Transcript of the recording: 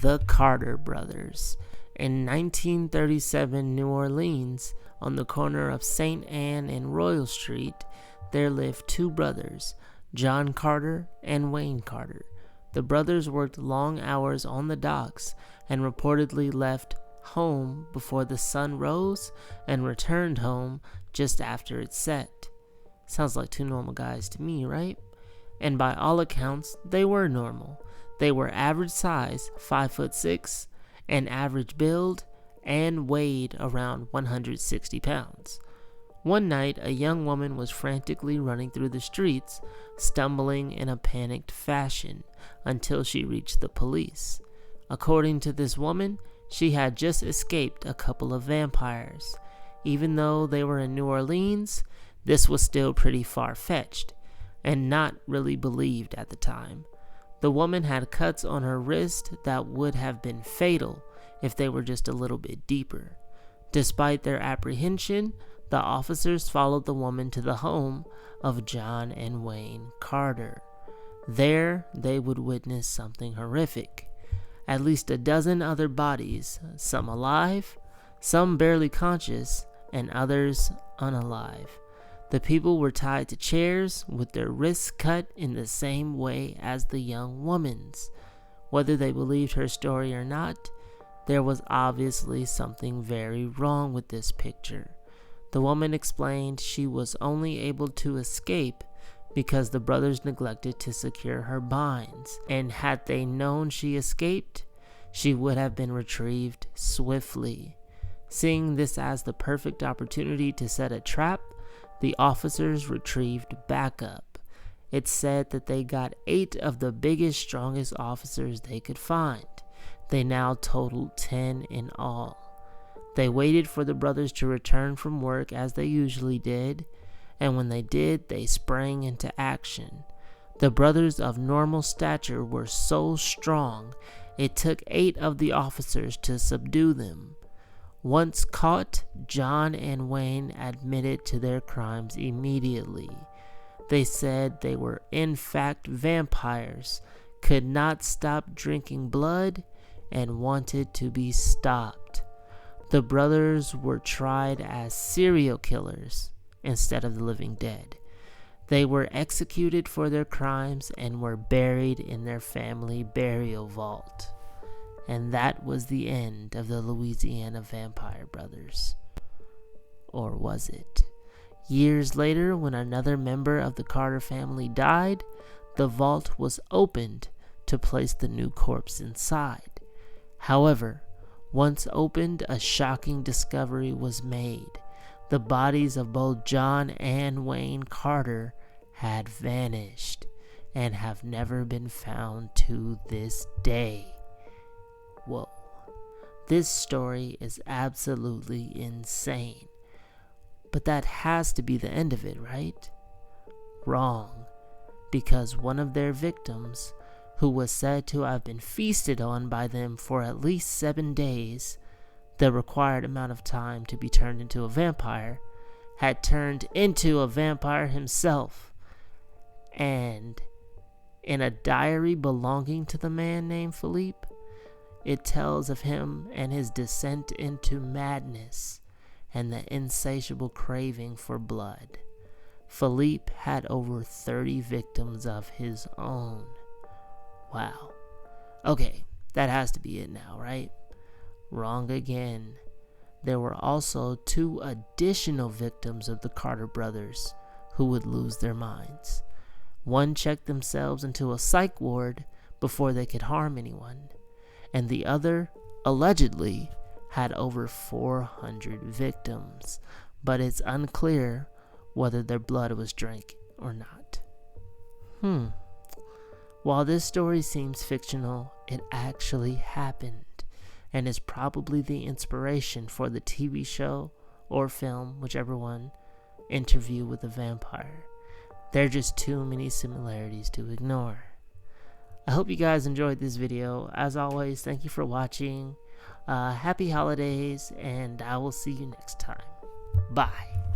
The Carter Brothers. In 1937 New Orleans, on the corner of St. Anne and Royal Street, there lived two brothers, John Carter and Wayne Carter. The brothers worked long hours on the docks and reportedly left home before the sun rose and returned home just after it set. Sounds like two normal guys to me, right? And by all accounts, they were normal. They were average size, 5'6", and average build, and weighed around 160 pounds. One night, a young woman was frantically running through the streets, stumbling in a panicked fashion until she reached the police. According to this woman, she had just escaped a couple of vampires. Even though they were in New Orleans, this was still pretty far-fetched and not really believed at the time. The woman had cuts on her wrist that would have been fatal if they were just a little bit deeper. Despite their apprehension, the officers followed the woman to the home of John and Wayne Carter. There, they would witness something horrific. At least a dozen other bodies, some alive, some barely conscious, and others unalive. The people were tied to chairs with their wrists cut in the same way as the young woman's. Whether they believed her story or not, there was obviously something very wrong with this picture. The woman explained she was only able to escape because the brothers neglected to secure her binds, and had they known she escaped, she would have been retrieved swiftly. Seeing this as the perfect opportunity to set a trap, the officers retrieved backup. It's said that they got 8 of the biggest, strongest officers they could find. They now totaled 10 in all. They waited for the brothers to return from work as they usually did, and when they did, they sprang into action. The brothers of normal stature were so strong, it took 8 of the officers to subdue them. Once caught, John and Wayne admitted to their crimes immediately. They said they were in fact vampires, could not stop drinking blood, and wanted to be stopped. The brothers were tried as serial killers instead of the living dead. They were executed for their crimes and were buried in their family burial vault. And that was the end of the Louisiana Vampire Brothers. Or was it? Years later, when another member of the Carter family died, the vault was opened to place the new corpse inside. However, once opened, a shocking discovery was made. The bodies of both John and Wayne Carter had vanished and have never been found to this day. Whoa. This story is absolutely insane. But that has to be the end of it, right? Wrong. Because one of their victims, who was said to have been feasted on by them for at least 7 days, the required amount of time to be turned into a vampire, had turned into a vampire himself. And in a diary belonging to the man named Philippe, it tells of him and his descent into madness and the insatiable craving for blood. Philippe had over 30 victims of his own. Wow. Okay, that has to be it now, right? Wrong again. There were also 2 additional victims of the Carter brothers who would lose their minds. One checked themselves into a psych ward before they could harm anyone, and the other, allegedly, had over 400 victims, but it's unclear whether their blood was drank or not. While this story seems fictional, it actually happened, and is probably the inspiration for the TV show or film, whichever one, Interview with a Vampire. There are just too many similarities to ignore. I hope you guys enjoyed this video. As always, thank you for watching. Happy holidays, and I will see you next time. Bye.